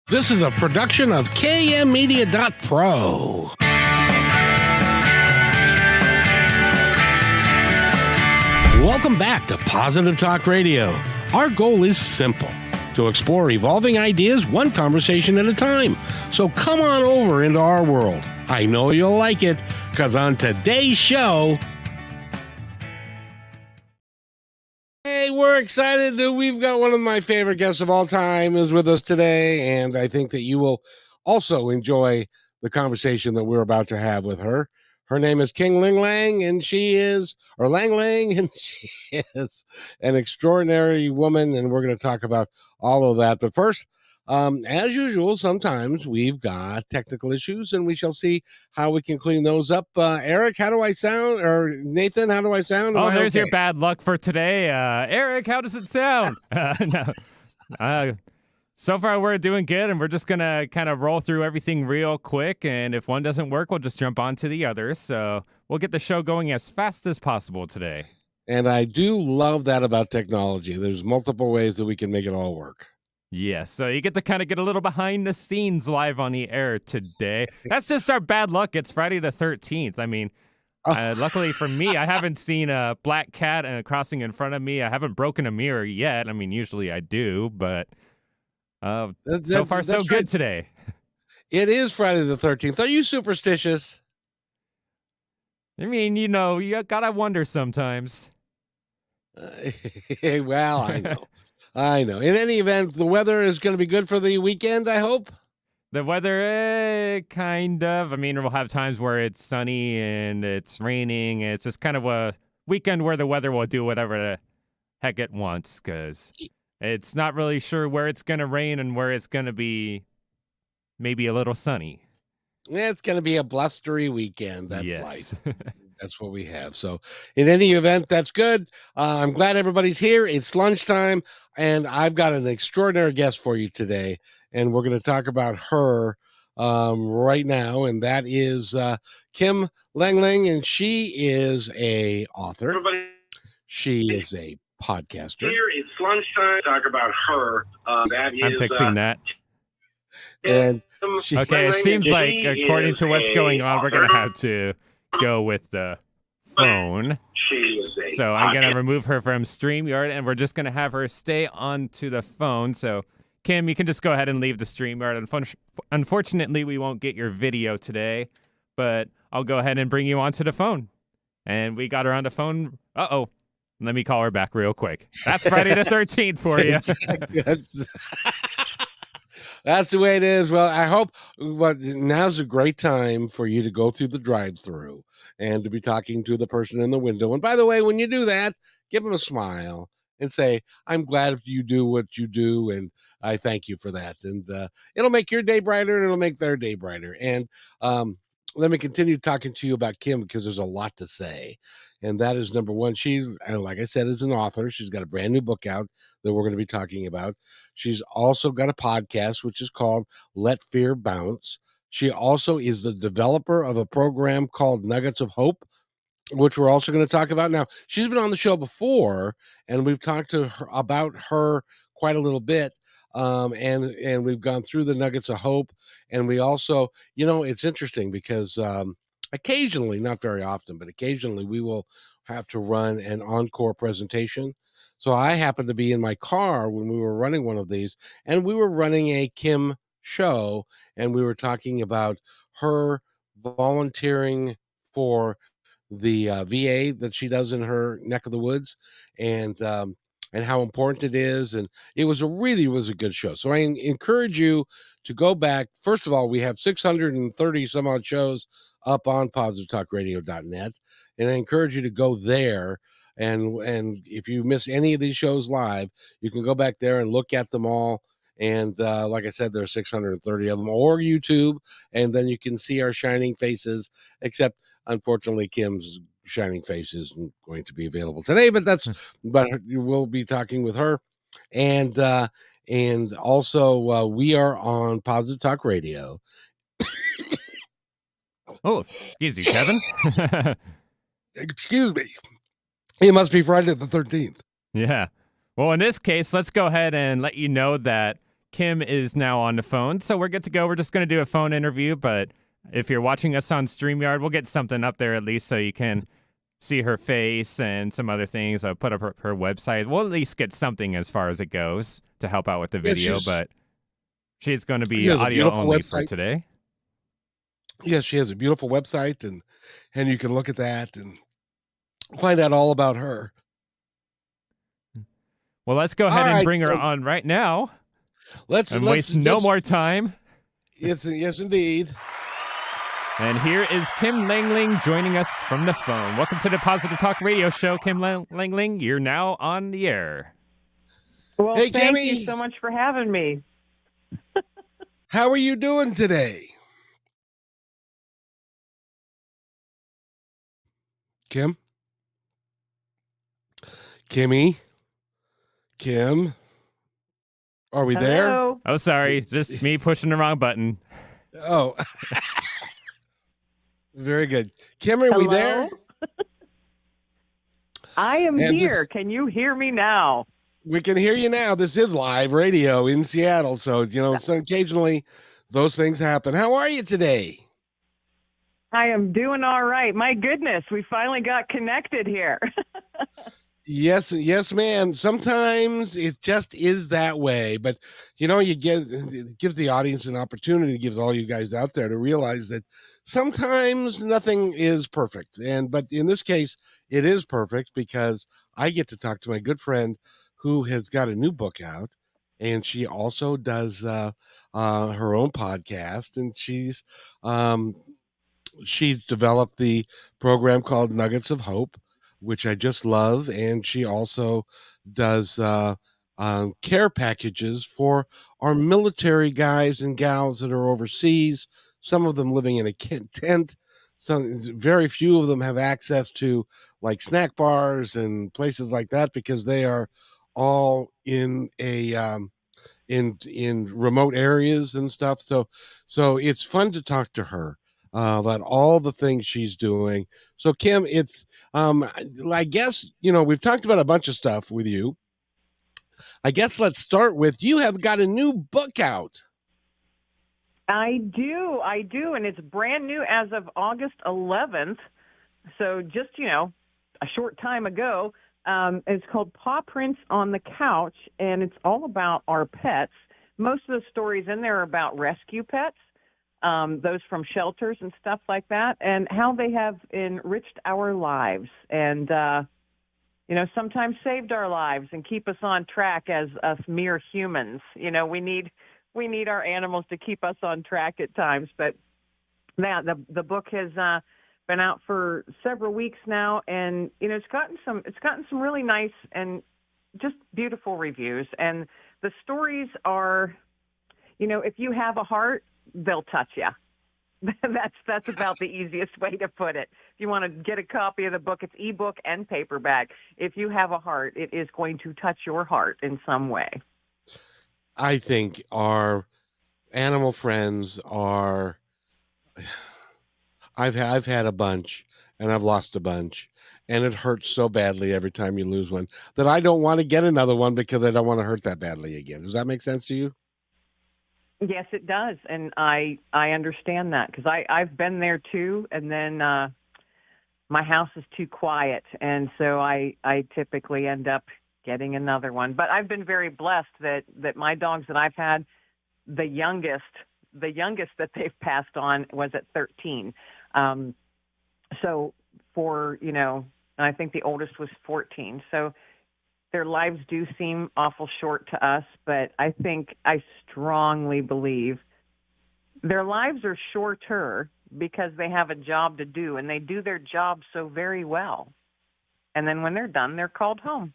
This is a production of KMmedia.pro. Welcome back to Positive Talk Radio. Our goal is simple: to explore evolving ideas one conversation at a time. So come on over into our world. I know you'll like it, because on today's show... Hey, we're excited. We've got one of my favorite guests of all time is with us today, and I think that you will also enjoy the conversation that we're about to have with her. Her name is Lengling, and she is an extraordinary woman, and we're going to talk about all of that. But first, as usual, sometimes we've got technical issues, and we shall see how we can clean those up. Eric, how do I sound? Or Nathan, how do I sound? Oh, there's your bad luck for today. Eric, how does it sound? So far, we're doing good, and we're just going to kind of roll through everything real quick, and if one doesn't work, we'll just jump on to the others. So we'll get the show going as fast as possible today. And I do love that about technology. There's multiple ways that we can make it all work. Yes, so you get to kind of get a little behind the scenes live on the air today. That's just our bad luck. It's Friday the 13th. I mean, luckily for me, I haven't seen a black cat crossing in front of me. I haven't broken a mirror yet. I mean, usually I do, but so far so good today. It is Friday the 13th. Are you superstitious? I mean, you know, you gotta wonder sometimes. Well, I know. I know. In any event, the weather is going to be good for the weekend, I hope. The weather, kind of. I mean, we'll have times where it's sunny and it's raining. It's just kind of a weekend where the weather will do whatever the heck it wants, because it's not really sure where it's going to rain and where it's going to be maybe a little sunny. Yeah, it's going to be a blustery weekend. That's yes. life. That's what we have. So in any event, that's good. I'm glad everybody's here. It's lunchtime, and I've got an extraordinary guest for you today, and we're going to talk about her right now, and that is Kim Lengling, and she is a author. Everybody, she is a podcaster. Here it's lunchtime. Talk about her. That is, I'm fixing that. And okay, it seems like according to what's going on, we're going to have to go with the phone. So I'm going to remove her from StreamYard, and we're just going to have her stay onto the phone. So Kim, you can just go ahead and leave the StreamYard. Unfortunately, we won't get your video today, but I'll go ahead and bring you onto the phone. And we got her on the phone. Uh-oh. Let me call her back real quick. That's Friday the 13th for you. That's the way it is. Well, I hope now's a great time for you to go through the drive-thru and to be talking to the person in the window. And by the way, when you do that, give them a smile and say, I'm glad you do what you do, and I thank you for that. And it'll make your day brighter, and it'll make their day brighter. And let me continue talking to you about Kim, because there's a lot to say. And that is, number one, she's, like I said, is an author. She's got a brand new book out that we're going to be talking about. She's also got a podcast, which is called Let Fear Bounce. She also is the developer of a program called Nuggets of Hope, which we're also going to talk about. Now, she's been on the show before, and we've talked to her about her quite a little bit. And we've gone through the Nuggets of Hope. And we also, you know, it's interesting because occasionally, not very often, but occasionally we will have to run an encore presentation. So I happened to be in my car when we were running one of these, and we were running a Kim show, and we were talking about her volunteering for the VA that she does in her neck of the woods, and how important it is. And it was a good show. So I encourage you to go back. First of all, we have 630 some odd shows up on positivetalkradio.net. And I encourage you to go there. And if you miss any of these shows live, you can go back there and look at them all. And like I said, there are 630 of them, or YouTube. And then you can see our shining faces, except unfortunately, Kim's shining face isn't going to be available today, but we'll be talking with her. And also we are on Positive Talk Radio. Oh, excuse you, Kevin. Excuse me. It must be Friday the 13th. Yeah. Well, in this case, let's go ahead and let you know that Kim is now on the phone, so we're good to go. We're just going to do a phone interview, but if you're watching us on StreamYard, we'll get something up there at least so you can see her face and some other things. I'll put up her website. We'll at least get something as far as it goes to help out with the video, but she's going to be audio only for today. Yes, she has a beautiful website, and you can look at that and find out all about her. Well, let's go ahead and bring her on right now. Let's waste no more time. Yes, indeed. And here is Kim Lengling joining us from the phone. Welcome to the Positive Talk Radio Show, Kim Lengling. You're now on the air. Well, hey, thank you so much for having me. How are you doing today? Kim? Kimmy? Kim? Are we there? Oh, sorry. Just me pushing the wrong button. Oh. Very good. Kim, are we there? I am here. Can you hear me now? We can hear you now. This is live radio in Seattle. So, so occasionally those things happen. How are you today? I am doing all right. My goodness, we finally got connected here. Yes, ma'am. Sometimes it just is that way, but it gives the audience an opportunity, it gives all you guys out there to realize that sometimes nothing is perfect. But in this case, it is perfect because I get to talk to my good friend who has got a new book out, and she also does her own podcast, and she's developed the program called Nuggets of Hope, which I just love. And she also does care packages for our military guys and gals that are overseas, some of them living in a tent. Very few of them have access to like snack bars and places like that because they are all in a in remote areas and stuff. So it's fun to talk to her about all the things she's doing. So Kim, it's I guess we've talked about a bunch of stuff with you. I guess let's start with, you have got a new book out. I do, and it's brand new as of August 11th. So just a short time ago. It's called Paw Prints on the Couch, and it's all about our pets. Most of the stories in there are about rescue pets. Those from shelters and stuff like that, and how they have enriched our lives and, sometimes saved our lives and keep us on track as us mere humans. We need our animals to keep us on track at times. But yeah, the book has been out for several weeks now, and it's gotten some really nice and just beautiful reviews. And the stories are, if you have a heart, they'll touch you. That's about the easiest way to put it. If you want to get a copy of the book, it's ebook and paperback. If you have a heart, it is going to touch your heart in some way. I think our animal friends are. I've had a bunch, and I've lost a bunch, and it hurts so badly every time you lose one that I don't want to get another one because I don't want to hurt that badly again. Does that make sense to you? Yes, it does, and I understand that because I've been there too, and then my house is too quiet, and so I typically end up getting another one. But I've been very blessed that my dogs that I've had, the youngest that they've passed on was at 13. So for I think the oldest was 14. So their lives do seem awful short to us, but I strongly believe their lives are shorter because they have a job to do, and they do their job so very well. And then when they're done, they're called home.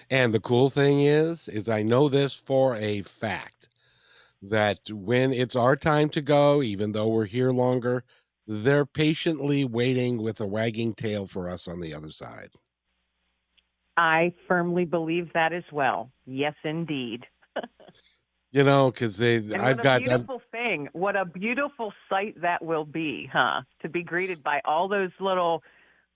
And the cool thing is I know this for a fact, that when it's our time to go, even though we're here longer, they're patiently waiting with a wagging tail for us on the other side. I firmly believe that as well. Yes, indeed. Because what a beautiful sight that will be, huh? To be greeted by all those little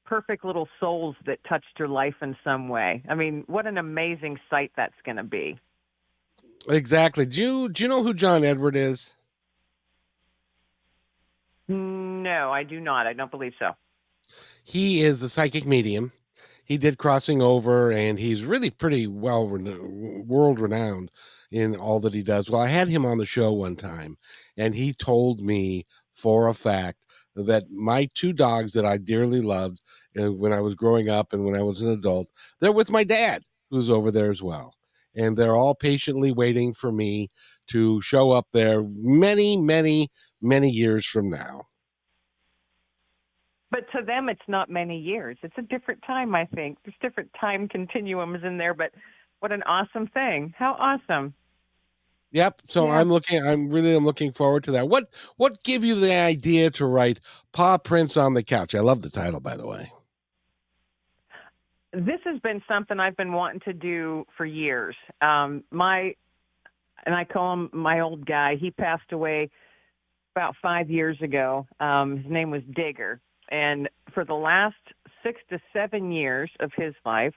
perfect little souls that touched your life in some way. I mean, what an amazing sight that's going to be. Exactly. Do you know who John Edward is? No, I do not. I don't believe so. He is a psychic medium. He did Crossing Over, and he's really pretty well world renowned in all that he does. Well, I had him on the show one time, and he told me for a fact that my two dogs that I dearly loved when I was growing up and when I was an adult, they're with my dad, who's over there as well. And they're all patiently waiting for me to show up there many, many, many years from now. But to them, it's not many years. It's a different time, I think. There's different time continuums in there, but what an awesome thing. How awesome. Yep. So Yeah. I'm really looking forward to that. What gave you the idea to write Paw Prints on the Couch? I love the title, by the way. This has been something I've been wanting to do for years. And I call him my old guy. He passed away about 5 years ago. His name was Digger. And for the last 6 to 7 years of his life,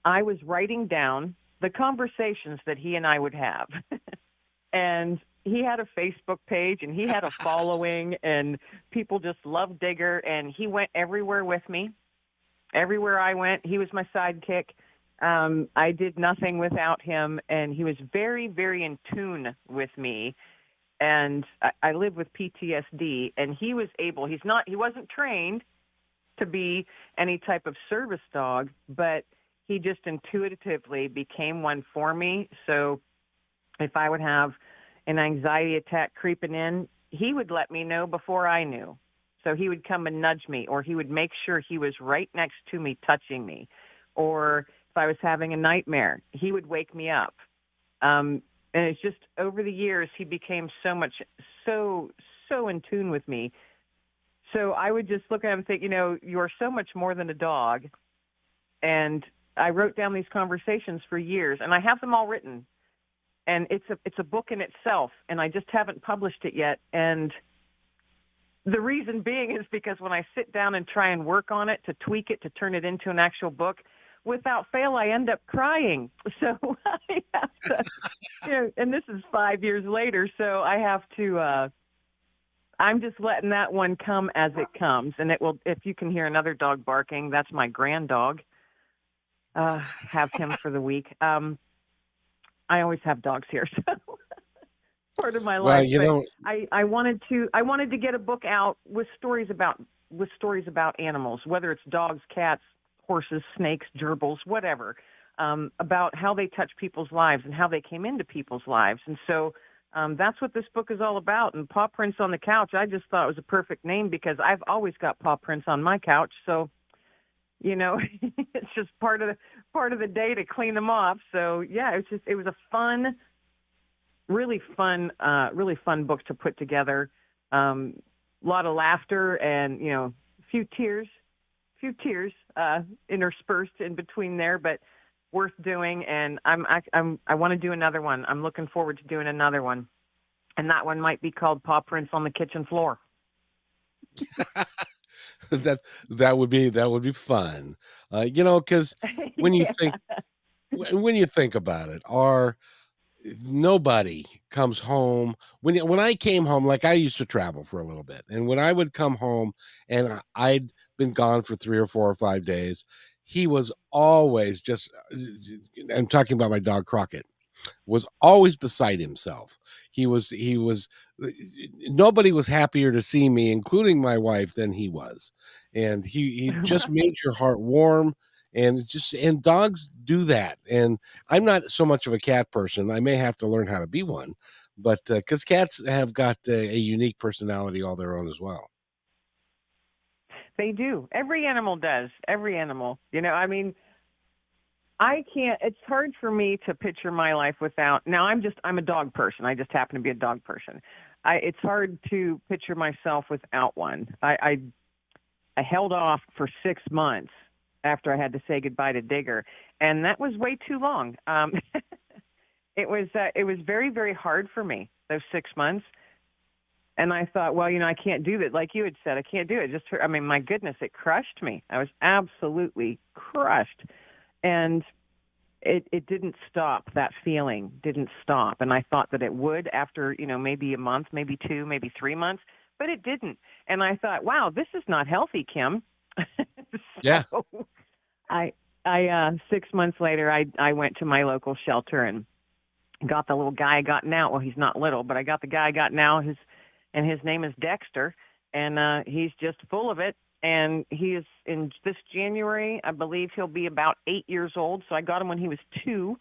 I was writing down the conversations that he and I would have. And he had a Facebook page and he had a following and people just loved Digger. And he went everywhere with me. Everywhere I went, he was my sidekick. I did nothing without him. And he was very, very in tune with me. And I live with PTSD, and he wasn't trained to be any type of service dog, but he just intuitively became one for me. So if I would have an anxiety attack creeping in, he would let me know before I knew. So he would come and nudge me, or he would make sure he was right next to me, touching me. Or if I was having a nightmare, he would wake me up. And it's just over the years, he became so in tune with me. So I would just look at him and think, you're so much more than a dog. And I wrote down these conversations for years, and I have them all written. And it's a book in itself, and I just haven't published it yet. And the reason being is because when I sit down and try and work on it, to tweak it, to turn it into an actual book, without fail, I end up crying. So I have to, and this is 5 years later, so I have to, I'm just letting that one come as it comes. And it will, if you can hear another dog barking, that's my grand dog. Have him for the week. I always have dogs here, so part of my life. I wanted to get a book out with stories about animals, whether it's dogs, cats, horses, snakes, gerbils, whatever, about how they touch people's lives and how they came into people's lives. And so that's what this book is all about. And Paw Prints on the Couch, I just thought it was a perfect name because I've always got paw prints on my couch. So, it's just part of the day to clean them off. So yeah, it was a fun, really fun book to put together. A lot of laughter and, a few tears interspersed in between there, but worth doing. And I want to do another one. I'm looking forward to doing another one, and that one might be called Paw Prints on the Kitchen Floor. that would be fun, because when you think about it, nobody comes home when I came home. Like, I used to travel for a little bit, and when I would come home and I'd been gone for 3 or 4 or 5 days, he was always just, I'm talking about my dog Crockett, was always beside himself. He was nobody was happier to see me, including my wife, than he was. And he just made your heart warm. And dogs do that. And I'm not so much of a cat person. I may have to learn how to be one, but because cats have got a unique personality all their own as well. They do. Every animal does. Every animal. I can't, it's hard for me to picture my life without, now I'm a dog person. I just happen to be a dog person. It's hard to picture myself without one. I held off for 6 months after I had to say goodbye to Digger, and that was way too long. It was very, very hard for me, those 6 months. And I thought, well, I can't do that. Like you had said, I can't do it. My goodness, it crushed me. I was absolutely crushed. And it didn't stop. That feeling didn't stop. And I thought that it would after, maybe a month, maybe 2, maybe 3 months, but it didn't. And I thought, wow, this is not healthy, Kim. Yeah. I 6 months later, I went to my local shelter and got the little guy I got now. Well, he's not little, but I got the guy I got now. His name is Dexter, and he's just full of it. And he is in this January, I believe he'll be about 8 years old. So I got him when he was 2.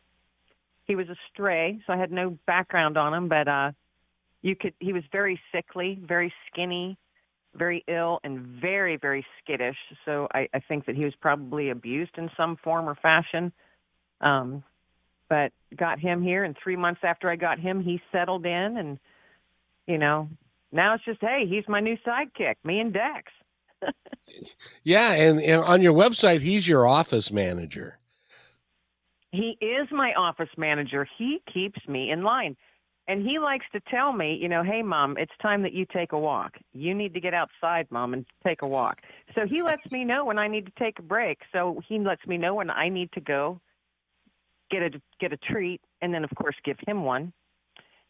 He was a stray, so I had no background on him, but he was very sickly, very skinny, very ill, and very, very skittish. So I think that he was probably abused in some form or fashion. But got him here, and 3 months after I got him, he settled in, and, now it's just, hey, he's my new sidekick, me and Dex. Yeah, and on your website, he's your office manager. He is my office manager. He keeps me in line. And he likes to tell me, hey, Mom, it's time that you take a walk. You need to get outside, Mom, and take a walk. So he lets me know when I need to take a break. So he lets me know when I need to go get a treat, and then, of course, give him one.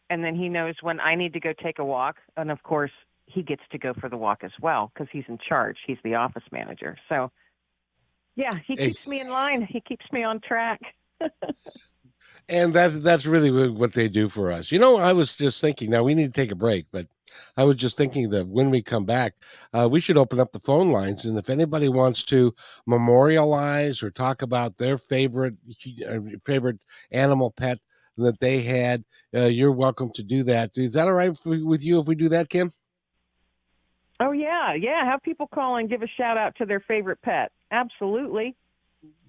And then he knows when I need to go take a walk. And, of course, he gets to go for the walk as well because he's in charge. He's the office manager. So, yeah, he keeps me in line. He keeps me on track. And that's really what they do for us. I was just thinking, now we need to take a break, but I was just thinking that when we come back, we should open up the phone lines. And if anybody wants to memorialize or talk about their favorite animal pet that they had, you're welcome to do that. Is that all right with you if we do that, Kim? Oh, yeah. Yeah. Have people call and give a shout out to their favorite pet. Absolutely.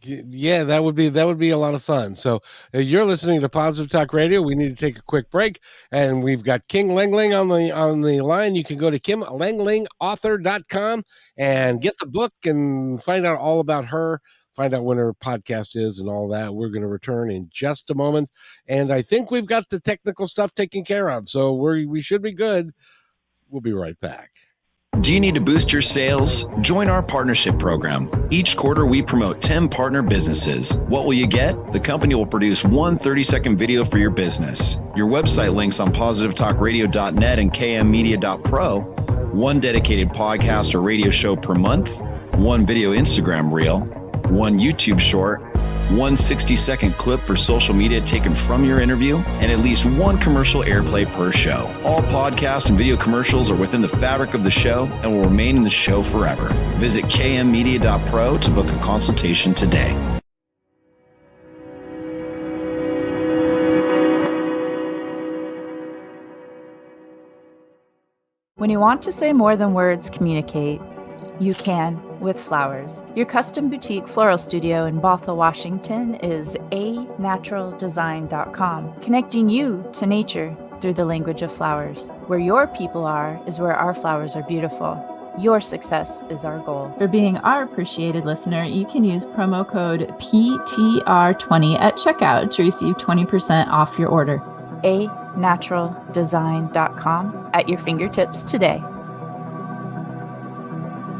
Yeah, that would be a lot of fun. So you're listening to Positive Talk Radio. We need to take a quick break, and we've got King Lengling on the line. You can go to KimLenglingAuthor.com and get the book and find out all about her, find out when her podcast is and all that. We're going to return in just a moment, and I think we've got the technical stuff taken care of, so we should be good. We'll be right back. Do you need to boost your sales? Join our partnership program. Each quarter, we promote 10 partner businesses. What will you get? The company will produce one 30-second video for your business. Your website links on positivetalkradio.net and kmmedia.pro. One dedicated podcast or radio show per month. One video Instagram reel. One YouTube short. One 60-second clip for social media taken from your interview, and at least one commercial airplay per show. All podcast and video commercials are within the fabric of the show and will remain in the show forever. Visit kmmedia.pro to book a consultation today. When you want to say more than words communicate, you can with flowers. Your custom boutique floral studio in Bothell, Washington is anaturaldesign.com, connecting you to nature through the language of flowers. Where your people are is where our flowers are beautiful. Your success is our goal. For being our appreciated listener, you can use promo code PTR20 at checkout to receive 20% off your order. anaturaldesign.com at your fingertips today.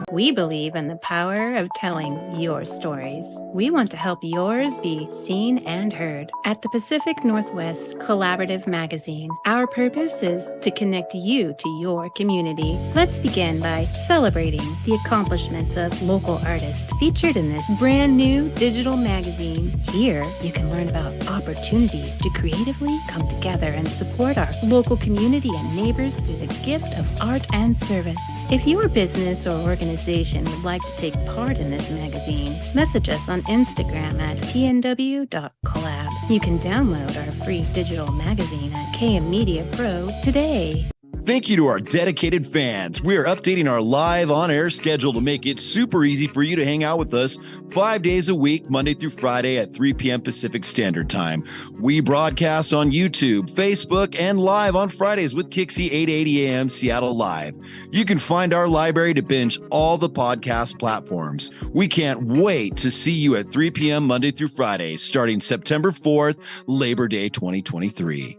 We believe in the power of telling your stories. We want to help yours be seen and heard. At the Pacific Northwest Collaborative Magazine, our purpose is to connect you to your community. Let's begin by celebrating the accomplishments of local artists featured in this brand new digital magazine. Here, you can learn about opportunities to creatively come together and support our local community and neighbors through the gift of art and service. If your business or organization would like to take part in this magazine, message us on Instagram at pnw.collab. You can download our free digital magazine at KM Media Pro today. Thank you to our dedicated fans. We are updating our live on-air schedule to make it super easy for you to hang out with us 5 days a week, Monday through Friday at 3 p.m. Pacific Standard Time. We broadcast on YouTube, Facebook, and live on Fridays with Kixie 8:80 a.m. Seattle Live. You can find our library to binge all the podcast platforms. We can't wait to see you at 3 p.m. Monday through Friday, starting September 4th, Labor Day 2023.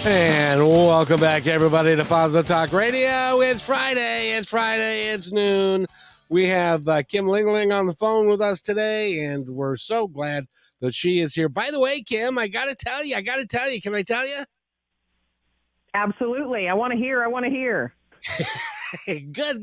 And welcome back, everybody, to Positive Talk Radio. It's Friday. It's noon. We have Kim Lengling on the phone with us today, and we're so glad that she is here. By the way, Kim, I got to tell you. Can I tell you? Absolutely. I want to hear. Good.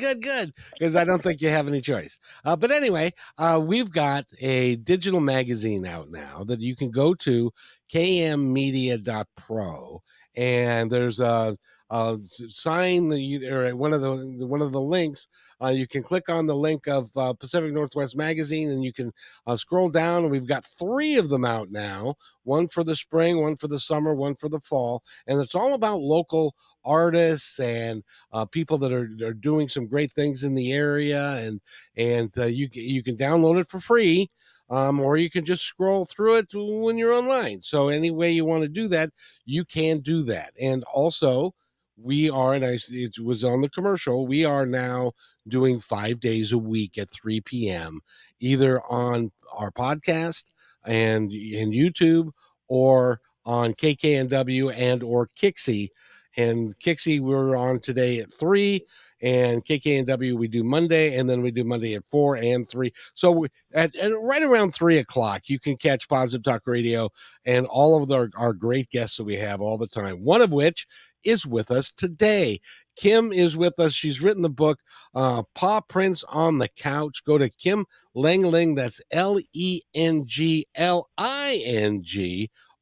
Because I don't think you have any choice. But anyway, we've got a digital magazine out now that you can go to kmmedia.pro, and there's a sign or one of the links. You can click on the link of Pacific Northwest Magazine, and you can scroll down. And we've got 3 of them out now: one for the spring, one for the summer, one for the fall, and it's all about local artists and people that are doing some great things in the area, and you can download it for free, or you can just scroll through it when you're online. So any way you want to do that, you can do that. And also, we are, and it was on the commercial, we are now doing 5 days a week at 3 p.m. either on our podcast and in YouTube, or on KKNW and or Kixie. And Kixie, we're on today at 3, and KKNW we do Monday, and then we do Monday at 4 and 3. So at right around 3 o'clock, you can catch Positive Talk Radio and all of our great guests that we have all the time, one of which is with us today. Kim is with us. She's written the book, Paw Prints on the Couch. Go to Kim Lengling, that's Lengling,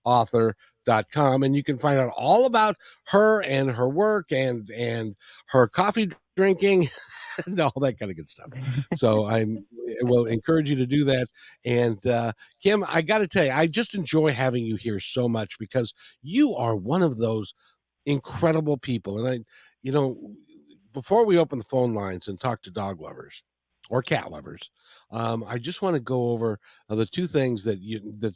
author.com, and you can find out all about her and her work and her coffee drinking and all that kind of good stuff. So I will encourage you to do that. And Kim, I got to tell you, I just enjoy having you here so much because you are one of those incredible people. And before we open the phone lines and talk to dog lovers or cat lovers, I just want to go over the 2 things that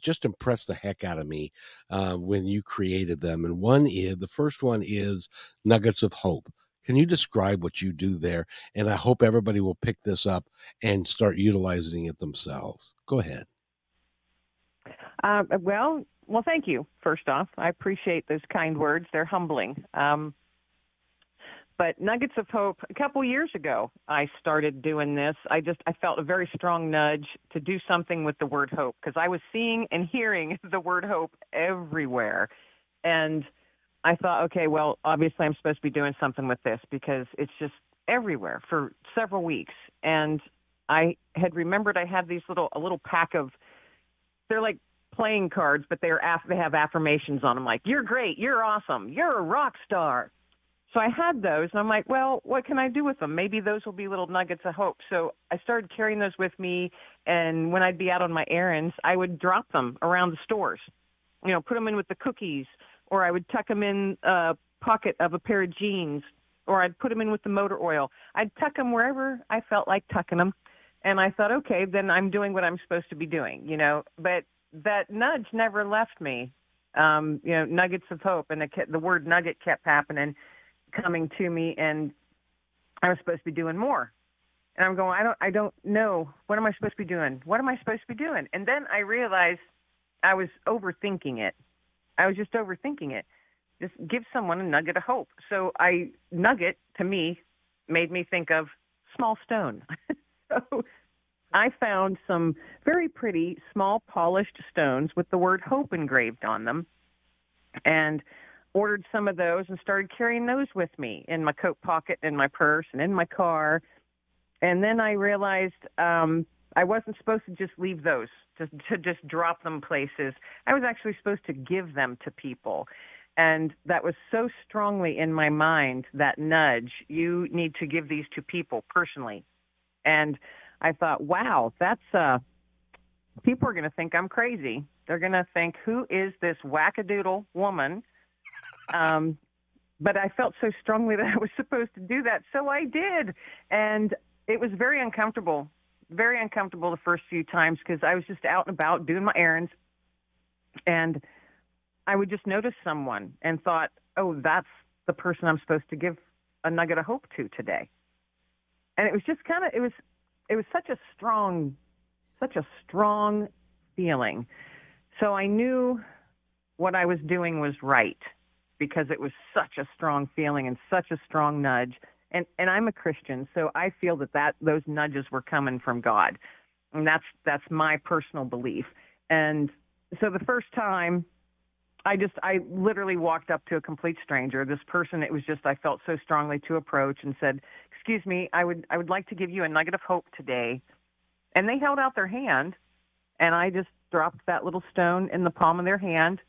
just impressed the heck out of me when you created them. And the first one is Nuggets of Hope. Can you describe what you do there? And I hope everybody will pick this up and start utilizing it themselves. Go ahead. Well, thank you. First off, I appreciate those kind words. They're humbling. But Nuggets of Hope, a couple years ago, I started doing this. I felt a very strong nudge to do something with the word hope, because I was seeing and hearing the word hope everywhere. And I thought, okay, well, obviously I'm supposed to be doing something with this because it's just everywhere for several weeks. And I had remembered I had a little pack of, they're like playing cards, but they have affirmations on them, like, you're great, you're awesome, you're a rock star. So I had those, and I'm like, well, what can I do with them? Maybe those will be little nuggets of hope. So I started carrying those with me, and when I'd be out on my errands, I would drop them around the stores, put them in with the cookies, or I would tuck them in a pocket of a pair of jeans, or I'd put them in with the motor oil. I'd tuck them wherever I felt like tucking them, and I thought, okay, then I'm doing what I'm supposed to be doing, But that nudge never left me, nuggets of hope, and the word nugget kept coming to me, and I was supposed to be doing more. And I'm going, I don't know. What am I supposed to be doing? And then I realized I was overthinking it. I was just overthinking it. Just give someone a nugget of hope. So nugget, to me, made me think of small stone. So I found some very pretty, small, polished stones with the word hope engraved on them, and ordered some of those and started carrying those with me in my coat pocket, in my purse, and in my car. And then I realized I wasn't supposed to just leave those, to just drop them places. I was actually supposed to give them to people. And that was so strongly in my mind, that nudge, you need to give these to people personally. And I thought, wow, that's people are going to think I'm crazy. They're going to think, who is this wackadoodle woman? But I felt so strongly that I was supposed to do that, so I did. And it was very uncomfortable the first few times, because I was just out and about doing my errands, and I would just notice someone and thought, oh, that's the person I'm supposed to give a nugget of hope to today. And it was just it was such a strong feeling. So I knew what I was doing was right, because it was such a strong feeling and such a strong nudge. and I'm a Christian, so I feel that those nudges were coming from God, and that's my personal belief. And so the first time, I literally walked up to a complete stranger. This person, it was just, I felt so strongly to approach and said, "Excuse me, I would like to give you a nugget of hope today." And they held out their hand, and I just dropped that little stone in the palm of their hand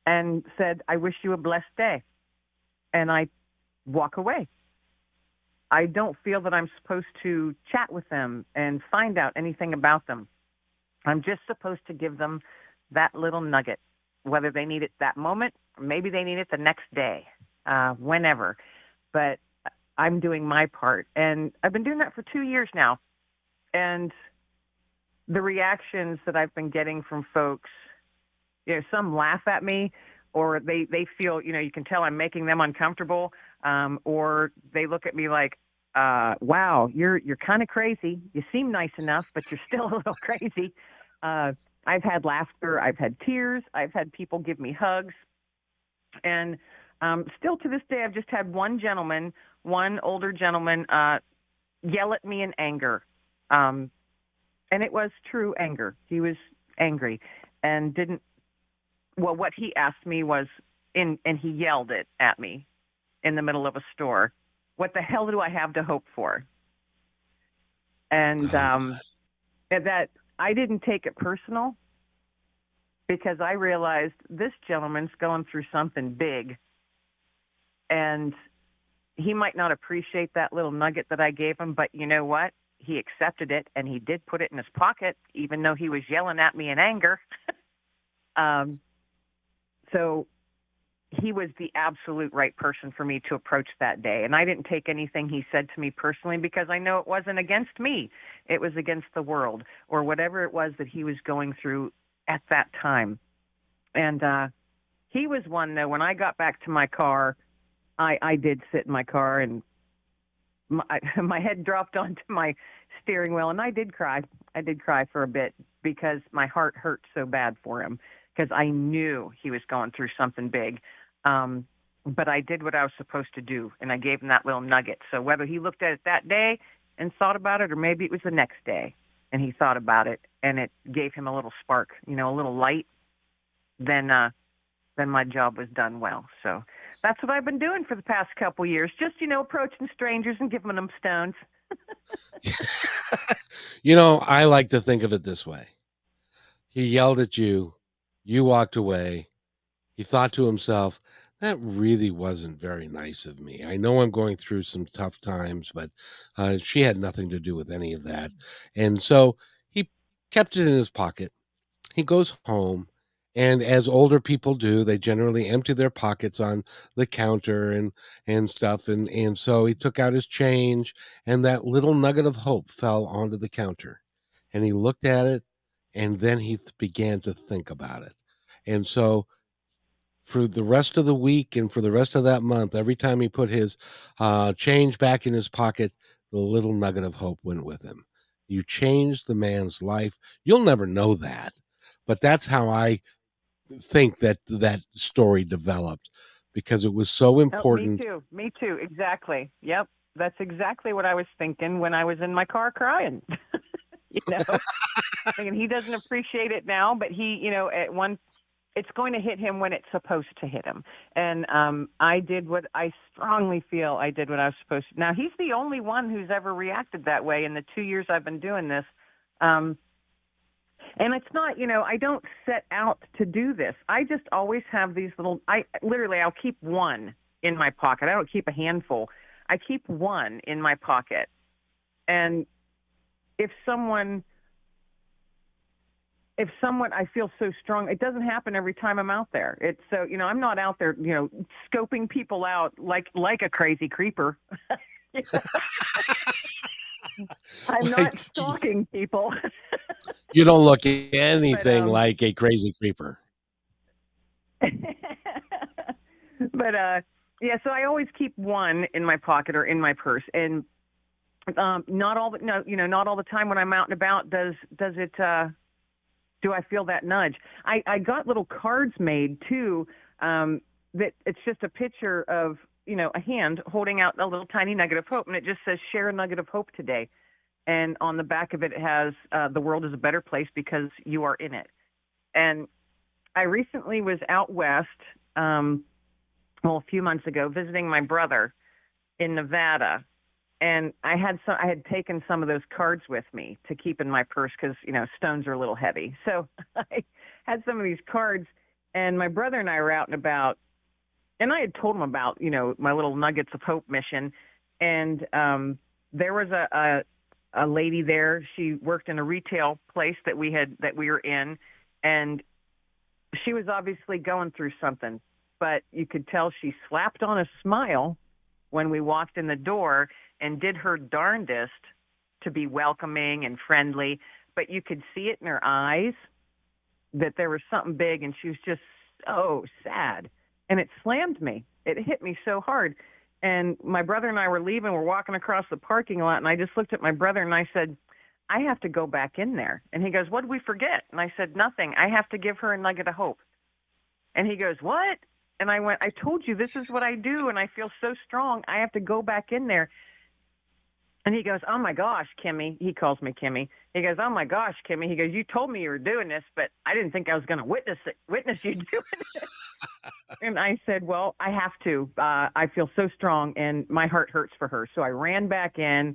and said, "I wish you a blessed day." And I walk away. I don't feel that I'm supposed to chat with them and find out anything about them. I'm just supposed to give them that little nugget, whether they need it that moment, or maybe they need it the next day, whenever. But I'm doing my part. And I've been doing that for 2 years now. And the reactions that I've been getting from folks, some laugh at me, or they feel, you can tell I'm making them uncomfortable, or they look at me like, wow, you're kind of crazy. You seem nice enough, but you're still a little crazy. I've had laughter. I've had tears. I've had people give me hugs. And still to this day, I've just had one older gentleman, yell at me in anger. And it was true anger. He was angry and what he asked me was, and he yelled it at me in the middle of a store. "What the hell do I have to hope for?" And that I didn't take it personal, because I realized this gentleman's going through something big, and he might not appreciate that little nugget that I gave him, but you know what? He accepted it, and he did put it in his pocket, even though he was yelling at me in anger. So he was the absolute right person for me to approach that day. And I didn't take anything he said to me personally, because I know it wasn't against me. It was against the world, or whatever it was that he was going through at that time. And he was one, though, when I got back to my car, I did sit in my car, and my head dropped onto my steering wheel, and I did cry. I did cry for a bit, because my heart hurt so bad for him, because I knew he was going through something big. But I did what I was supposed to do, and I gave him that little nugget. So whether he looked at it that day and thought about it, or maybe it was the next day and he thought about it and it gave him a little spark, a little light, then my job was done well. So that's what I've been doing for the past couple years. Just, approaching strangers and giving them stones. I like to think of it this way. He yelled at you. You walked away. He thought to himself, that really wasn't very nice of me. I know I'm going through some tough times, but she had nothing to do with any of that. And so he kept it in his pocket. He goes home, and as older people do, they generally empty their pockets on the counter and stuff. And so he took out his change, and that little nugget of hope fell onto the counter. And he looked at it, and then he began to think about it. And so for the rest of the week and for the rest of that month, every time he put his change back in his pocket, the little nugget of hope went with him. You changed the man's life. You'll never know that, but that's how I think that story developed, because it was so important. Me too. Exactly. Yep. That's exactly what I was thinking when I was in my car crying. Thinking he doesn't appreciate it now, but he, it's going to hit him when it's supposed to hit him. And I did what I strongly feel I did what I was supposed to. Now, he's the only one who's ever reacted that way in the 2 years I've been doing this. And it's not, I don't set out to do this. I just always have these I'll keep one in my pocket. I don't keep a handful. I keep one in my pocket. And if someone, I feel so strong, it doesn't happen every time I'm out there. It's so, I'm not out there, scoping people out like a crazy creeper. I'm not stalking people. You don't look anything like a crazy creeper. But so I always keep one in my pocket or in my purse, and not all the time when I'm out and about does it. Do I feel that nudge? I got little cards made too. That it's just a picture of a hand holding out a little tiny nugget of hope, and it just says, share a nugget of hope today. And on the back of it, it has, the world is a better place because you are in it. And I recently was out west, a few months ago, visiting my brother in Nevada. And I had taken some of those cards with me to keep in my purse because, stones are a little heavy. So I had some of these cards, and my brother and I were out and about, and I had told him about, my little Nuggets of Hope mission. And there was a lady there. She worked in a retail place that we were in, and she was obviously going through something, but you could tell she slapped on a smile when we walked in the door and did her darndest to be welcoming and friendly, but you could see it in her eyes that there was something big, and she was just so sad. And it slammed me. It hit me so hard. And my brother and I were leaving. We're walking across the parking lot, and I just looked at my brother, and I said, I have to go back in there. And he goes, what did we forget? And I said, nothing. I have to give her a nugget of hope. And he goes, what? And I went, I told you this is what I do, and I feel so strong. I have to go back in there. And he goes, oh, my gosh, Kimmy. He calls me Kimmy. He goes, oh, my gosh, Kimmy. He goes, you told me you were doing this, but I didn't think I was going to witness you doing it. And I said, well, I have to. I feel so strong, and my heart hurts for her. So I ran back in,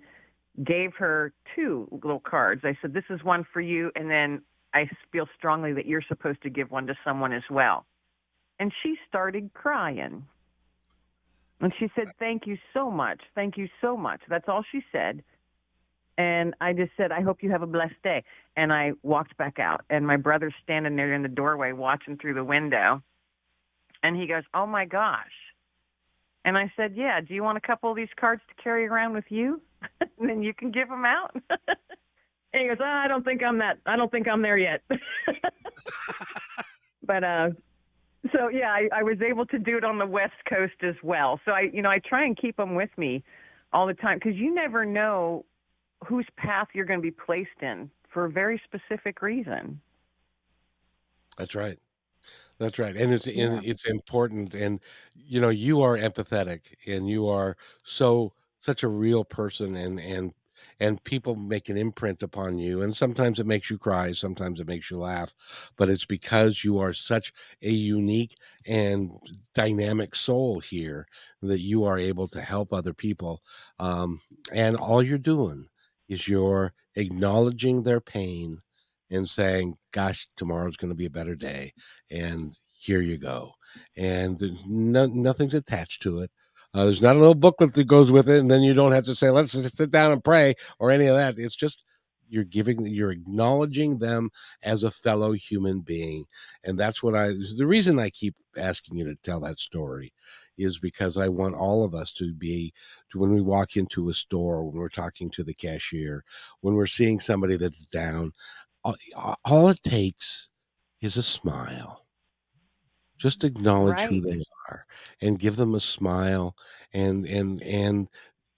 gave her 2 little cards. I said, this is one for you, and then I feel strongly that you're supposed to give one to someone as well. And she started crying. And she said, thank you so much. Thank you so much. That's all she said. And I just said, I hope you have a blessed day. And I walked back out. And my brother's standing there in the doorway watching through the window. And he goes, oh, my gosh. And I said, yeah, do you want a couple of these cards to carry around with you? And then you can give them out. And he goes, I don't think I'm there yet. But, so, yeah, I was able to do it on the West Coast as well. So, I try and keep them with me all the time because you never know whose path you're going to be placed in for a very specific reason. That's right. That's right. And it's important. And, you are empathetic, and you are such a real person, and people make an imprint upon you. And sometimes it makes you cry. Sometimes it makes you laugh, but it's because you are such a unique and dynamic soul here that you are able to help other people. And all you're doing is you're acknowledging their pain and saying, gosh, tomorrow's going to be a better day. And here you go. And there's nothing's attached to it. There's not a little booklet that goes with it. And then you don't have to say, let's just sit down and pray or any of that. It's just, you're acknowledging them as a fellow human being. And that's the reason I keep asking you to tell that story is because I want all of us to when we walk into a store, when we're talking to the cashier, when we're seeing somebody that's down, all it takes is a smile. Just acknowledge who they are and give them a smile, and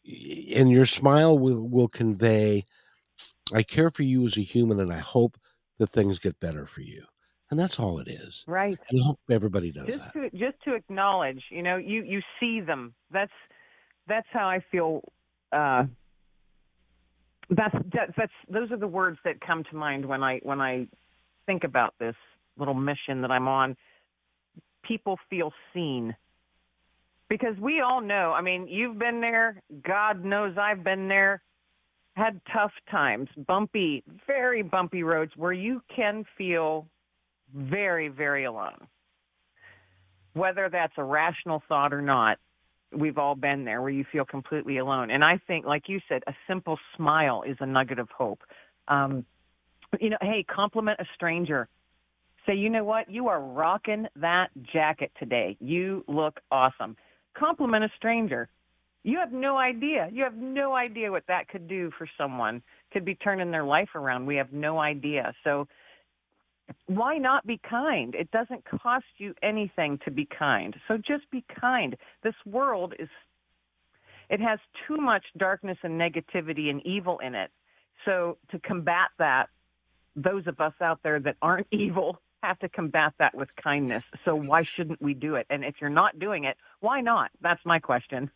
your smile will convey, I care for you as a human, and I hope that things get better for you. And that's all it is. Right. And I hope everybody does Just to acknowledge, you see them. That's how I feel. Those are the words that come to mind when I think about this little mission that I'm on. People feel seen because we all know. I mean, you've been there. God knows I've been there. Had tough times, very bumpy roads where you can feel very, very alone. Whether that's a rational thought or not, we've all been there where you feel completely alone. And I think, like you said, a simple smile is a nugget of hope. Hey, compliment a stranger. Say, you know what? You are rocking that jacket today. You look awesome. Compliment a stranger. You have no idea. You have no idea what that could do for someone. Could be turning their life around. We have no idea. So why not be kind? It doesn't cost you anything to be kind. So just be kind. This world it has too much darkness and negativity and evil in it. So to combat that, those of us out there that aren't evil have to combat that with kindness. So why shouldn't we do it? And if you're not doing it, why not? That's my question.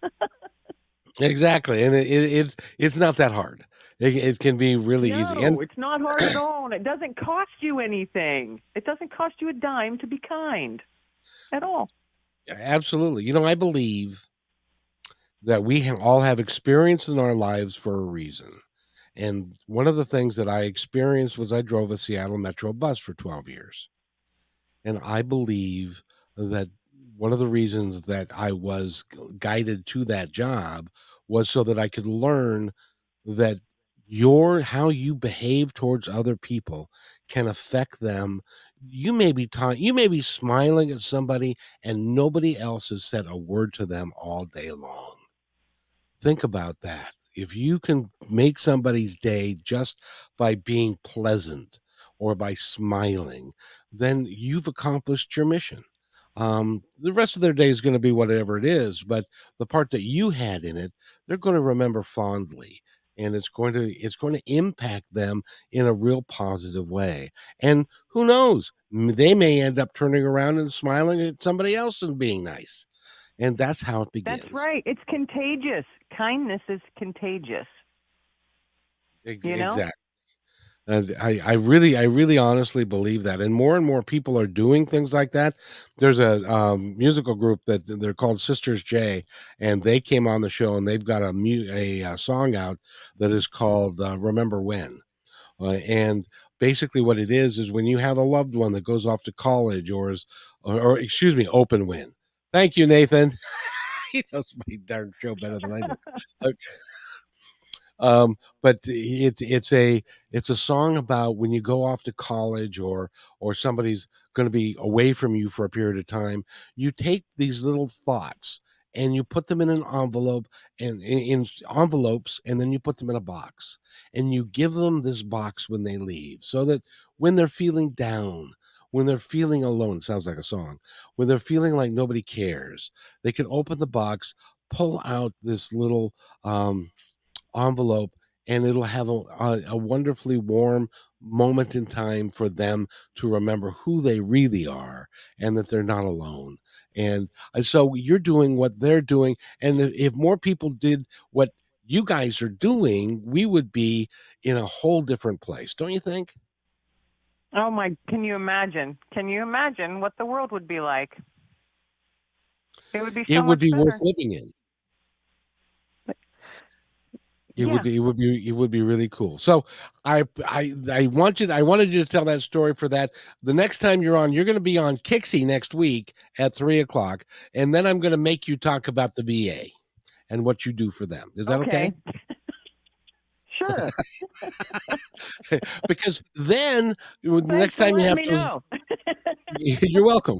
Exactly, and it's not that hard. It can be really easy. And No, it's not hard at all, and it doesn't cost you anything. It doesn't cost you a dime to be kind at all. absolutely, I believe that we all have experience in our lives for a reason. And one of the things that I experienced was I drove a Seattle Metro bus for 12 years. And I believe that one of the reasons that I was guided to that job was so that I could learn that how you behave towards other people can affect them. You may be smiling at somebody and nobody else has said a word to them all day long. Think about that. If you can make somebody's day just by being pleasant or by smiling, then you've accomplished your mission. The rest of their day is going to be whatever it is, but the part that you had in it, they're going to remember fondly, and it's going to impact them in a real positive way. And who knows, they may end up turning around and smiling at somebody else and being nice. And that's how it begins. That's right. It's contagious. Kindness is contagious. Exactly. And I really honestly believe that. And more people are doing things like that. There's a musical group that they're called Sisters J, and they came on the show and they've got a song out that is called Remember When. And basically what it is when you have a loved one that goes off to college or excuse me, open win. Thank you, Nathan. He knows my darn show better than I do. But it's a song about when you go off to college or somebody's going to be away from you for a period of time. You take these little thoughts and you put them in an envelope and in envelopes, and then you put them in a box and you give them this box when they leave, so that when they're feeling down, when they're feeling alone, sounds like a song, when they're feeling like nobody cares, they can open the box, pull out this little envelope, and it'll have a wonderfully warm moment in time for them to remember who they really are and that they're not alone. And so you're doing what they're doing. And if more people did what you guys are doing, we would be in a whole different place, don't you think? Oh my, can you imagine? Can you imagine what the world would be like? It would be so It would much be better. worth living in. It would be really cool. So I wanted you to tell that story for that. The next time you're on, you're going to be on Kixie next week at 3:00, and then I'm going to make you talk about the VA and what you do for them. Is that okay? Sure. Because then the next time you have to know. You're welcome.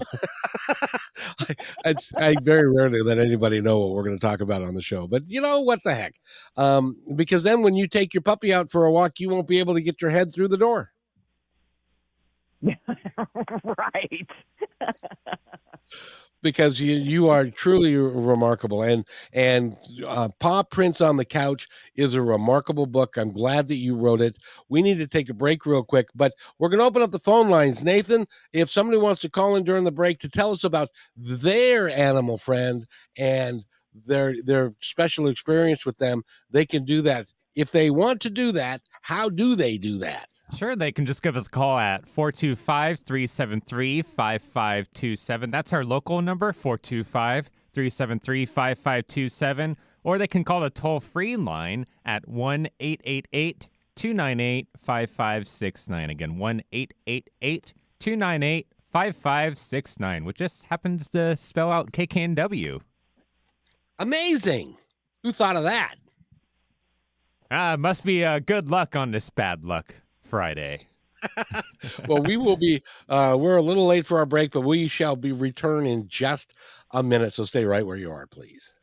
I very rarely let anybody know what we're going to talk about on the show, but what the heck? Because then when you take your puppy out for a walk, you won't be able to get your head through the door. Right. Because you are truly remarkable, and Paw Prints on the Couch is a remarkable book. I'm glad that you wrote it. We need to take a break real quick, but we're going to open up the phone lines. Nathan, if somebody wants to call in during the break to tell us about their animal friend and their special experience with them, they can do that. If they want to do that, how do they do that? Sure, they can just give us a call at 425-373-5527. That's our local number, 425-373-5527. Or they can call the toll-free line at 1-888-298-5569. Again, 1-888-298-5569, which just happens to spell out KKNW. Amazing. Who thought of that? Must be good luck on this bad luck Friday. Well, we will be we're a little late for our break, but we shall be returning in just a minute, so stay right where you are, please.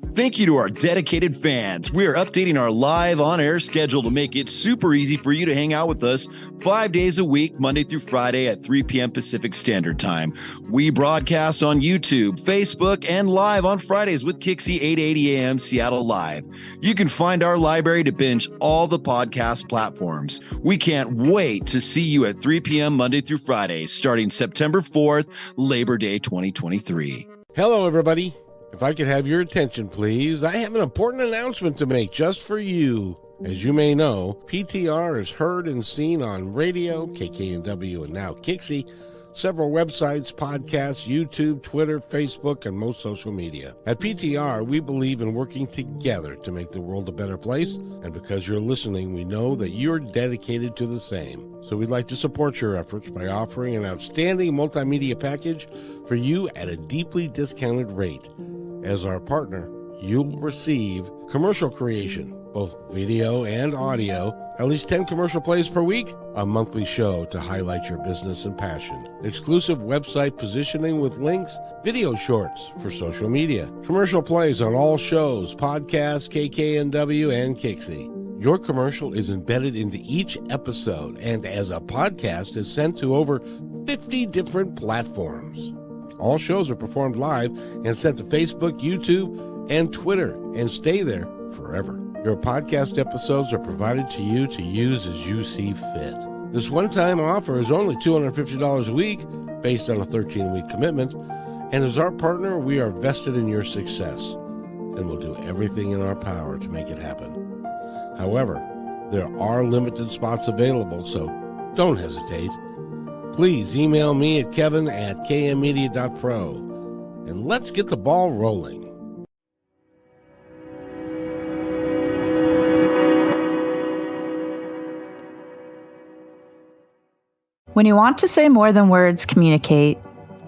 Thank you to our dedicated fans. We are updating our live on-air schedule to make it super easy for you to hang out with us 5 days a week, Monday through Friday at 3 p.m. Pacific Standard Time. We broadcast on YouTube, Facebook, and live on Fridays with Kixie 8:80 a.m. Seattle Live. You can find our library to binge all the podcast platforms. We can't wait to see you at 3 p.m. Monday through Friday, starting September 4th, Labor Day 2023. Hello, everybody. If I could have your attention, please, I have an important announcement to make just for you. As you may know, PTR is heard and seen on radio, KKNW, and now Kixie, several websites, podcasts, YouTube, Twitter, Facebook, and most social media. At PTR, we believe in working together to make the world a better place, and because you're listening, we know that you're dedicated to the same. So we'd like to support your efforts by offering an outstanding multimedia package for you at a deeply discounted rate. As our partner, you'll receive commercial creation, both video and audio, at least 10 commercial plays per week, a monthly show to highlight your business and passion, exclusive website positioning with links, video shorts for social media, commercial plays on all shows, podcasts, KKNW, and Kixie. Your commercial is embedded into each episode and as a podcast is sent to over 50 different platforms. All shows are performed live and sent to Facebook, YouTube, and Twitter, and stay there forever. Your podcast episodes are provided to you to use as you see fit. This one-time offer is only $250 a week, based on a 13-week commitment, and as our partner, we are vested in your success, and will do everything in our power to make it happen. However, there are limited spots available, so don't hesitate. Please email me at kevin@kmmedia.pro, and let's get the ball rolling. When you want to say more than words communicate,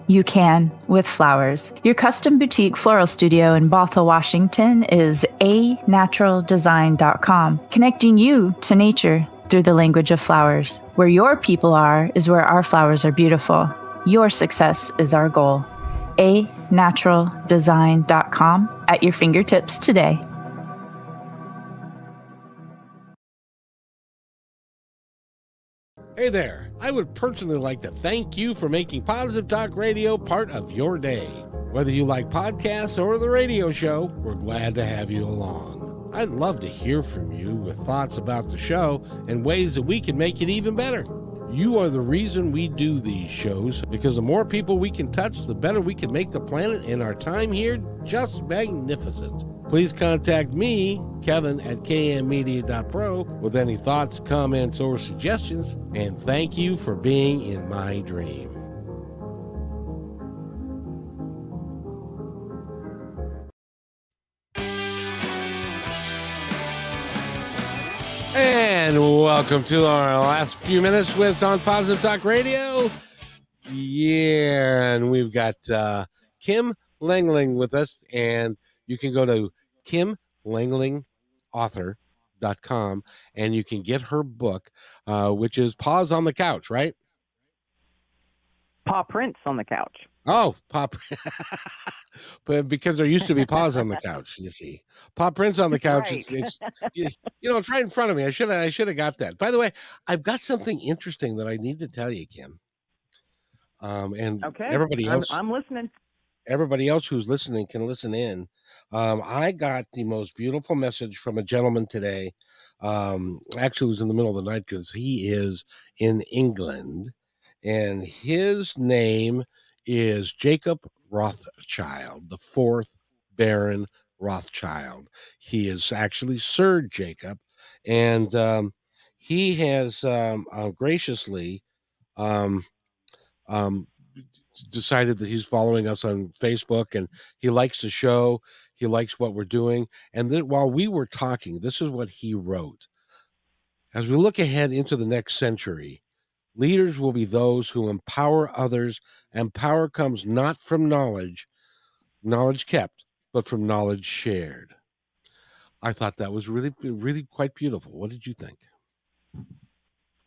you can with flowers. Your custom boutique floral studio in Bothell, Washington is anaturaldesign.com, connecting you to nature through the language of flowers. Where your people are is where our flowers are beautiful. Your success is our goal. anaturaldesign.com at your fingertips today. Hey there, I would personally like to thank you for making Positive Talk Radio part of your day. Whether you like podcasts or the radio show, we're glad to have you along. I'd love to hear from you with thoughts about the show and ways that we can make it even better. You are the reason we do these shows, because the more people we can touch, the better we can make the planet and our time here just magnificent. Please contact me, Kevin, at kmmedia.pro with any thoughts, comments, or suggestions, and thank you for being in my dream. And welcome to our last few minutes with on Positive Talk Radio. Yeah, and we've got Kim Lengling with us, and you can go to kimlenglingauthor.com and you can get her book, which is Paws on the Couch, right? Paw prints on the couch. Oh, but because there used to be paws on the couch, you see, paw prints on the couch. Right. It's it's right in front of me. I should have got that. By the way, I've got something interesting that I need to tell you, Kim. And Okay. everybody else, I'm listening. everybody else who's listening can listen in. I got the most beautiful message from a gentleman today. Actually, it was in the middle of the night because he is in England, and his name is Jacob Rothschild, the fourth Baron Rothschild. He is actually Sir Jacob, and he has graciously decided that he's following us on Facebook, and he likes the show. He likes what we're doing. And then while we were talking, this is what he wrote. As we look ahead into the next century, leaders will be those who empower others, and power comes not from knowledge kept, but from knowledge shared. I thought that was really, really quite beautiful. What did you think?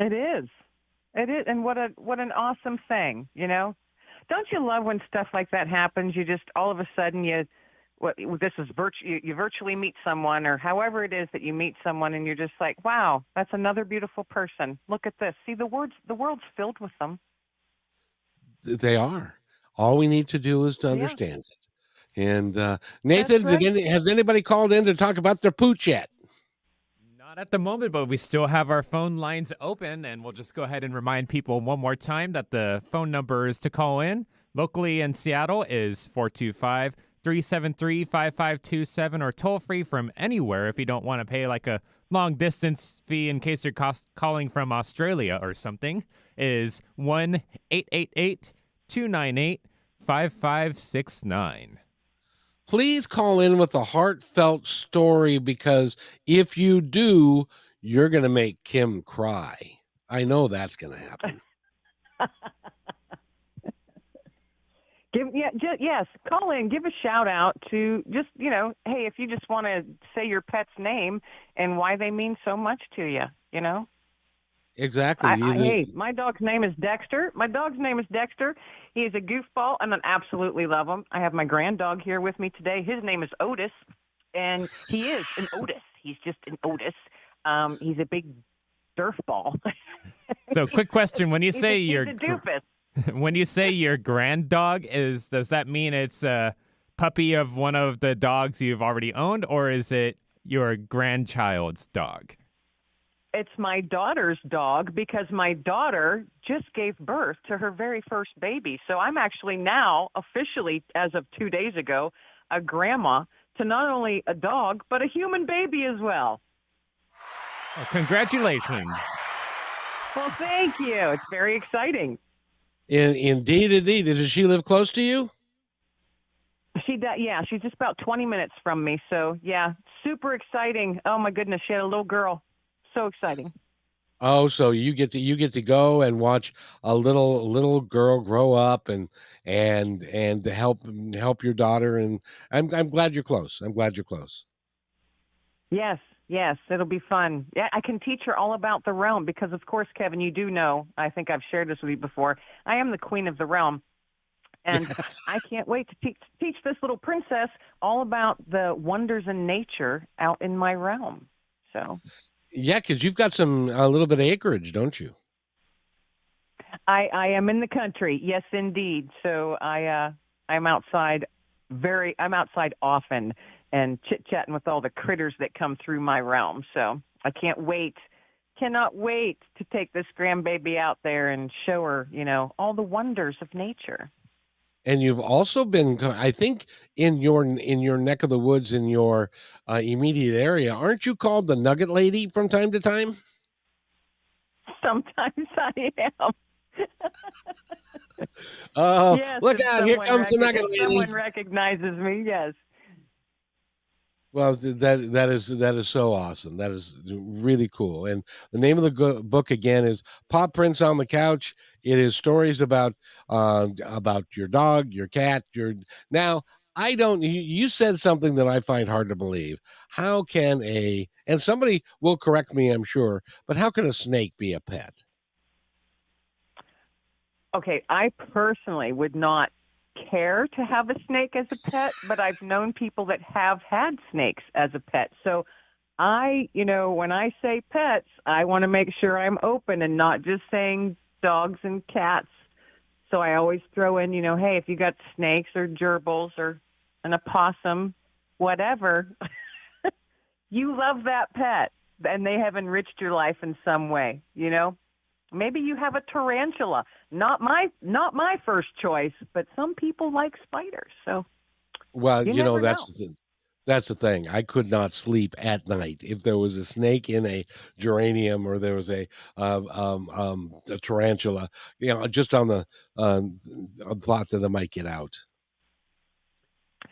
It is. It is. And what an awesome thing, you know? Don't you love when stuff like that happens? You just, all of a sudden, this is you virtually meet someone, or however it is that you meet someone, and you're just like, wow, that's another beautiful person. Look at this. See, the world's filled with them. They are. All we need to do is to Yeah. understand it. And Nathan, That's right. has anybody called in to talk about their pooch yet? Not at the moment, but we still have our phone lines open, and we'll just go ahead and remind people one more time that the phone numbers to call in locally in Seattle is 425-373-5527, or toll free from anywhere if you don't want to pay like a long distance fee in case you're calling from Australia or something, is 1-888-298-5569. Please call in with a heartfelt story, because if you do, you're going to make Kim cry. I know that's going to happen. Yes, call in, give a shout out to just, hey, if you just want to say your pet's name and why they mean so much to you, Exactly. Hey, my dog's name is Dexter. He is a goofball, and I absolutely love him. I have my grand dog here with me today. His name is Otis, and he is an Otis. He's just an Otis. He's a big surf ball. So, quick question: when you say he's a doofus. When you say your grand dog, does that mean it's a puppy of one of the dogs you've already owned, or is it your grandchild's dog? It's my daughter's dog, because my daughter just gave birth to her very first baby. So I'm actually now officially, as of 2 days ago, a grandma to not only a dog, but a human baby as well. Oh, congratulations. Well, thank you. It's very exciting. Indeed. Does she live close to you? She does. Yeah, she's just about 20 minutes from me. So, yeah, super exciting. Oh, my goodness. She had a little girl. So exciting. Oh, so you get to go and watch a little girl grow up and help your daughter, and I'm glad you're close. Yes, it'll be fun. Yeah, I can teach her all about the realm, because, of course, Kevin, you do know, I think I've shared this with you before, I am the queen of the realm. And I can't wait to teach this little princess all about the wonders in nature out in my realm. So. Yeah, because you've got a little bit of acreage, don't you? I am in the country, yes, indeed. So I'm outside often and chit-chatting with all the critters that come through my realm. So I cannot wait to take this grandbaby out there and show her, all the wonders of nature. And you've also been, I think, in your neck of the woods, in your immediate area, aren't you called the Nugget Lady from time to time? Sometimes I am. Oh, yes, look out! Here comes the Nugget Lady. Someone recognizes me. Yes. Well, that is so awesome. That is really cool. And the name of the book again is Paw Prints on the Couch. It is stories about your dog, your cat, Now, I don't. You said something that I find hard to believe. How can and somebody will correct me, I'm sure, but how can a snake be a pet? Okay, I personally would not care to have a snake as a pet, but I've known people that have had snakes as a pet. So when I say pets, I want to make sure I'm open and not just saying dogs and cats. So I always throw in, hey, if you got snakes or gerbils or an opossum, whatever, you love that pet and they have enriched your life in some way, Maybe you have a tarantula. Not my first choice, but some people like spiders. So, well, that's the thing. I could not sleep at night if there was a snake in a geranium or there was a tarantula. Just on the thought that I might get out.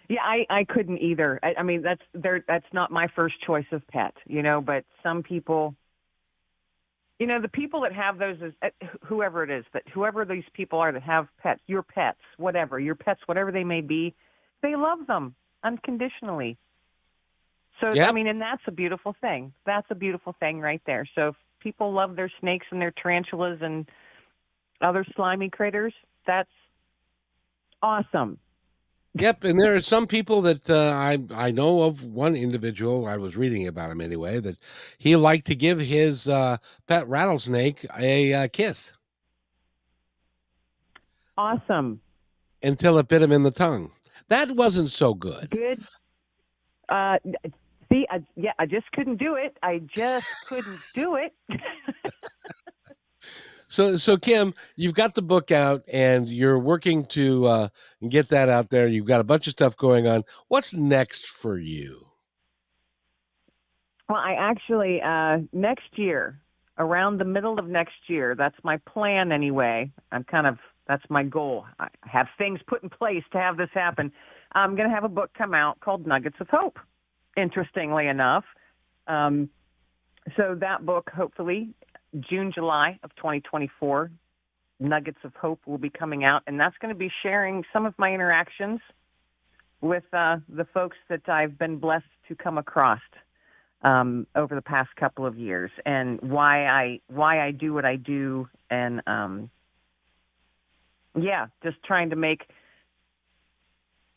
Yeah, I couldn't either. I mean, that's not my first choice of pet, But some people. The people that have those is whoever it is, whoever these people are that have pets, your pets, whatever they may be, they love them unconditionally. So, yep. I mean, and that's a beautiful thing. That's a beautiful thing right there. So if people love their snakes and their tarantulas and other slimy critters, that's awesome. Yep, and there are some people that I know of. One individual, I was reading about him anyway, that he liked to give his pet rattlesnake a kiss Awesome. until it bit him in the tongue. That wasn't so good. Good. Uh, See, I just couldn't do it. I just couldn't do it. So Kim, you've got the book out and you're working to get that out there. You've got a bunch of stuff going on. What's next for you? Well, I actually, next year, around the middle of next year, that's my plan anyway. That's my goal. I have things put in place to have this happen. I'm going to have a book come out called Nuggets of Hope, interestingly enough. So that book, hopefully, June, July of 2024, Nuggets of Hope will be coming out, and that's going to be sharing some of my interactions with the folks that I've been blessed to come across over the past couple of years, and why I do what I do, and just trying to make,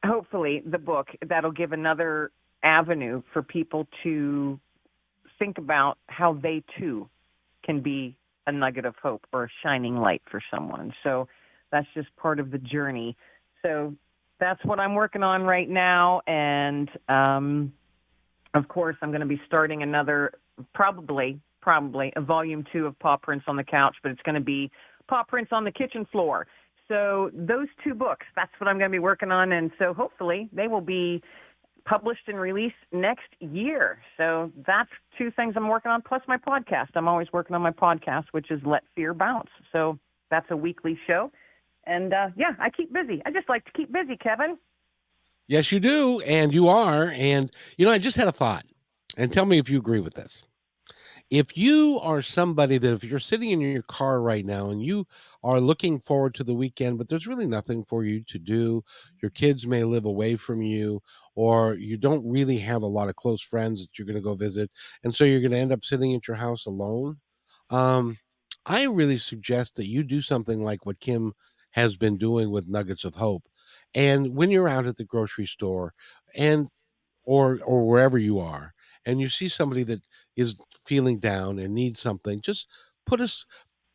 hopefully, the book that'll give another avenue for people to think about how they too can be a nugget of hope or a shining light for someone. So that's just part of the journey. So that's what I'm working on right now. And of course, I'm going to be starting another, probably a volume 2 of Paw Prints on the Couch, but it's going to be Paw Prints on the Kitchen Floor. So those 2 books, that's what I'm going to be working on. And so hopefully they will be published and released next year. So that's 2 things I'm working on, plus my podcast. I'm always working on my podcast, which is Let Fear Bounce. So that's a weekly show. And I keep busy. I just like to keep busy, Kevin. Yes, you do. And you are. And, I just had a thought, and tell me if you agree with this. If you are somebody that, if you're sitting in your car right now and you are looking forward to the weekend, but there's really nothing for you to do, your kids may live away from you, or you don't really have a lot of close friends that you're going to go visit, and so you're going to end up sitting at your house alone. Um, I really suggest that you do something like what Kim has been doing with Nuggets of Hope. And when you're out at the grocery store and or wherever you are, and you see somebody that is feeling down and needs something, just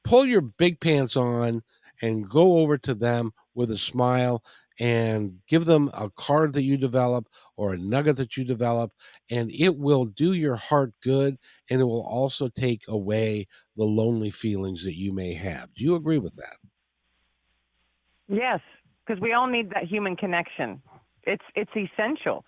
pull your big pants on and go over to them with a smile and give them a card that you develop or a nugget that you develop, and it will do your heart good, and it will also take away the lonely feelings that you may have. Do you agree with that? Yes, because we all need that human connection. It's essential.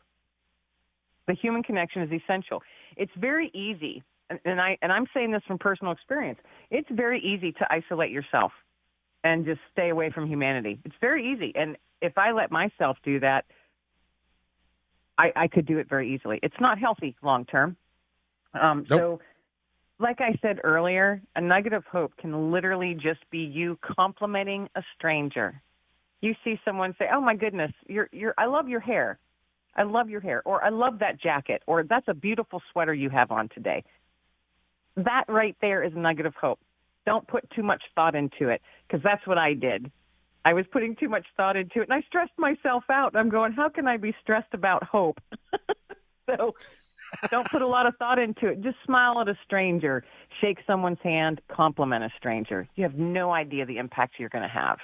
The human connection is essential. It's very easy, and I'm saying this from personal experience. It's very easy to isolate yourself and just stay away from humanity. It's very easy, and if I let myself do that, I could do it very easily. It's not healthy long term. Nope. So, like I said earlier, a nugget of hope can literally just be you complimenting a stranger. You see someone say, "Oh my goodness, I love your hair. I love your hair," or "I love that jacket," or "That's a beautiful sweater you have on today." That right there is a nugget of hope. Don't put too much thought into it, because that's what I did. I was putting too much thought into it, and I stressed myself out. I'm going, how can I be stressed about hope? So don't put a lot of thought into it. Just smile at a stranger, shake someone's hand, compliment a stranger. You have no idea the impact you're going to have.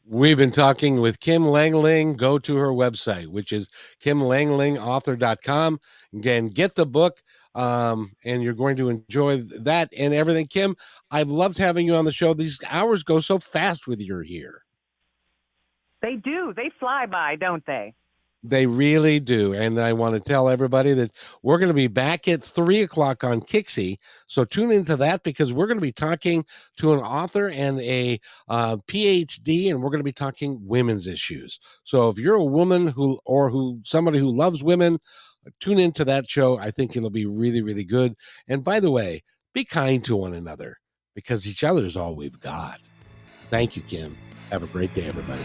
We've been talking with Kim Lengling. Go to her website, which is kimlanglingauthor.com. Again, get the book, and you're going to enjoy that and everything. Kim, I've loved having you on the show. These hours go so fast with you here. They do. They fly by, don't they? They really do. And I want to tell everybody that we're going to be back at 3:00 on Kixie. So tune into that, because we're going to be talking to an author and a PhD, and we're going to be talking women's issues. So if you're a woman somebody who loves women, tune into that show. I think it'll be really, really good. And by the way, be kind to one another, because each other is all we've got. Thank you, Kim. Have a great day, everybody.